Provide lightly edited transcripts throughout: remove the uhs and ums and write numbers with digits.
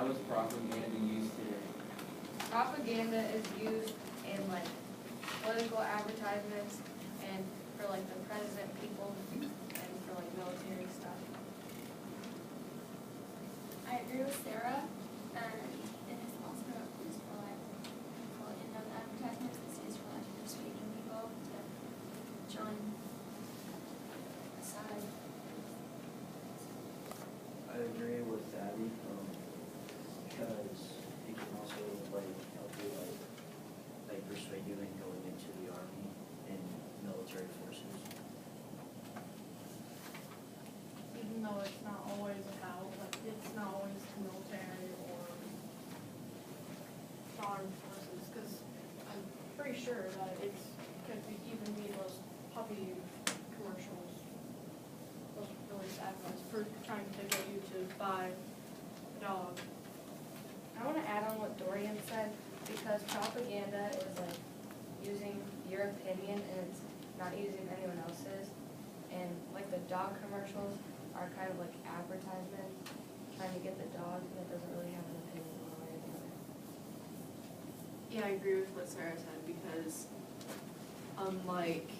How is propaganda used today? Propaganda is used in like political advertisements and for like the president people and for like military stuff. I agree with Sarah, and it is also used for like, well, in those advertisements, it's used for like persuading people to join a side. I agree with Abby, because it can also like help you like persuade you in going into the army and military forces. Even though it's not always about, like, it's not always the military or the armed forces, because I'm pretty sure that it's, could be, even be those puppy commercials, those really sad ones, for trying to get you to buy a dog. I want to add on what Dorian said, because propaganda is like using your opinion and it's not using anyone else's. And like the dog commercials are kind of like advertisements, trying to get the dog that doesn't really have an opinion one way or the other. Yeah, I agree with what Sarah said, because unlike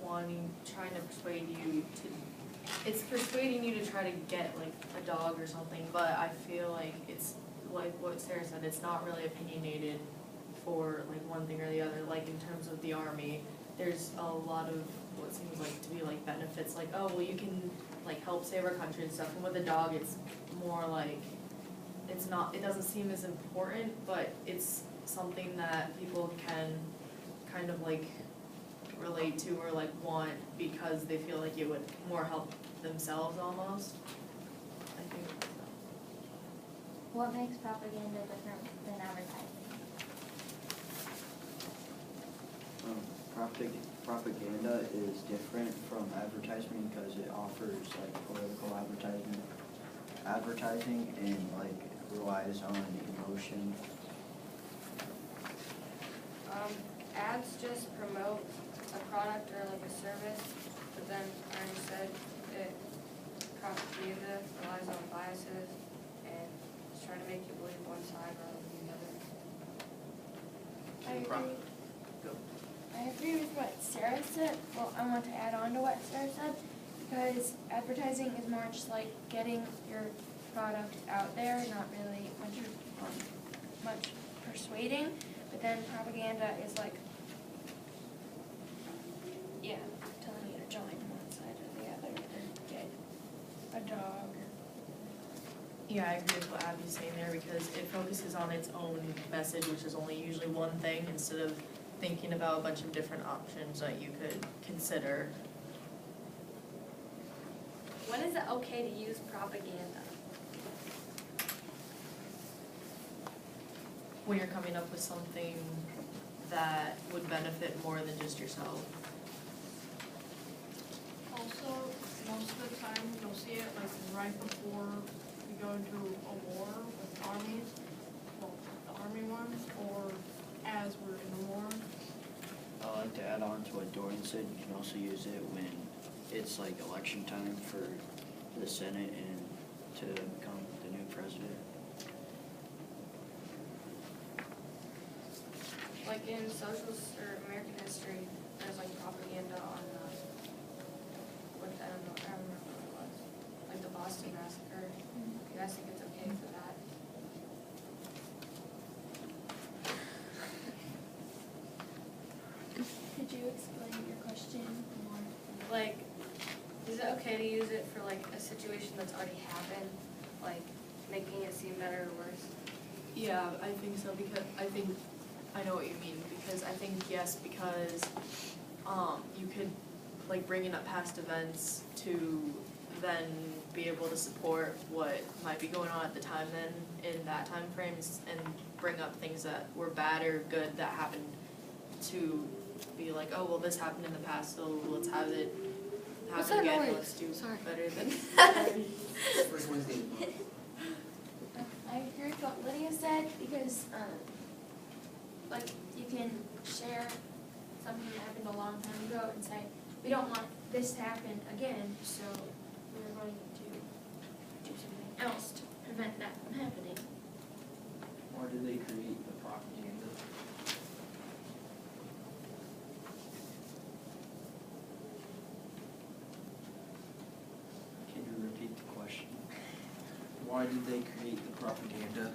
trying to persuade you to, it's persuading you to try to get like a dog or something, but I feel like it's like what Sarah said, it's not really opinionated for like one thing or the other. Like in terms of the army, there's a lot of what seems like to be like benefits, like, oh, well, you can like help save our country and stuff, and with a dog it's more like, it's not, it doesn't seem as important, but it's something that people can kind of like relate to or like want because they feel like it would more help themselves almost, I think. What makes propaganda different than advertising? Propaganda is different from advertising because it offers like political advertising and like relies on emotion. Ads just promote a product or like a service, but then Arnie said that propaganda relies on biases and is trying to make you believe one side rather than the other. I agree with what Sarah said. Well, I want to add on to what Sarah said, because advertising is more just like getting your product out there, not really much persuading. But then propaganda is like, yeah, telling you to join one side or the other and get a dog. Yeah, I agree with what Abby's saying there, because it focuses on its own message, which is only usually one thing, instead of thinking about a bunch of different options that you could consider. When is it okay to use propaganda? When you're coming up with something that would benefit more than just yourself. Also, most of the time, you'll see it like right before we go into a war with armies, well, the army ones, or as we're in the war. I like to add on to what Dorian said, you can also use it when it's like election time for the Senate and to become the new president. Like in social or American history, there's like propaganda on what I don't remember what it was, like the Boston Massacre. You guys think it's okay for that? Could you explain your question more? Like, is it okay to use it for like a situation that's already happened, like making it seem better or worse? Yeah, I think so, because I know what you mean, because I think, yes, because you could like bringing up past events to then be able to support what might be going on at the time then in that time frame, and bring up things that were bad or good that happened, to be like, oh, well, this happened in the past, so let's have it happen again, and let's do better than First Wednesday. I agree with what Lydia said, because like you can share something that happened a long time ago and say, we don't want this to happen again, so we're going to do something else to prevent that from happening. do they create the propaganda? Can you repeat the question? Why did they create the propaganda?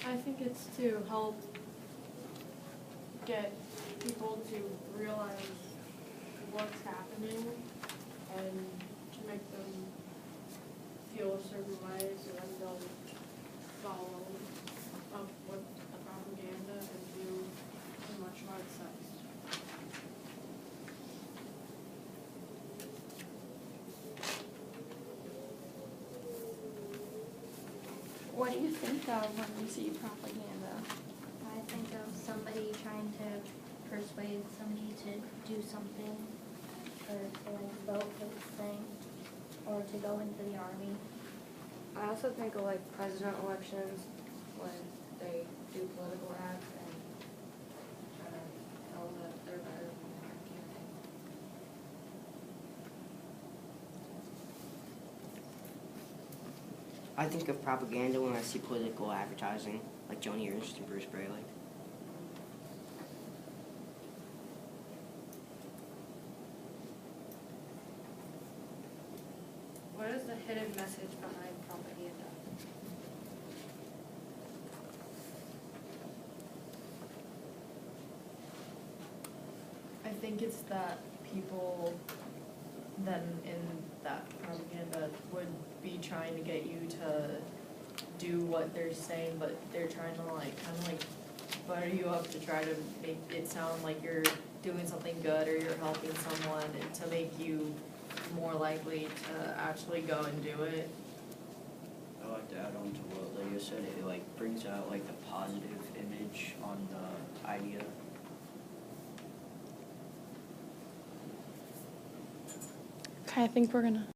I think it's to help get people to realize what's happening and to make them feel a certain way, so then they'll follow up with the propaganda and do pretty much what it says. What do you think of when you see propaganda? I think of somebody trying to persuade somebody to do something, or to like vote for this thing, or to go into the army. I also think of like president elections when they do political ads and try to tell that they're better than their candidate. I think of propaganda when I see political advertising, like Joni Ernst and Bruce Braley. What is the hidden message behind propaganda? I think it's that people then in that propaganda would be trying to get you to do what they're saying, but they're trying to like, kind of like butter you up to try to make it sound like you're doing something good or you're helping someone, and to make you more likely to actually go and do it. I like to add on to what Leah said, it like brings out like the positive image on the idea. Okay, I think we're gonna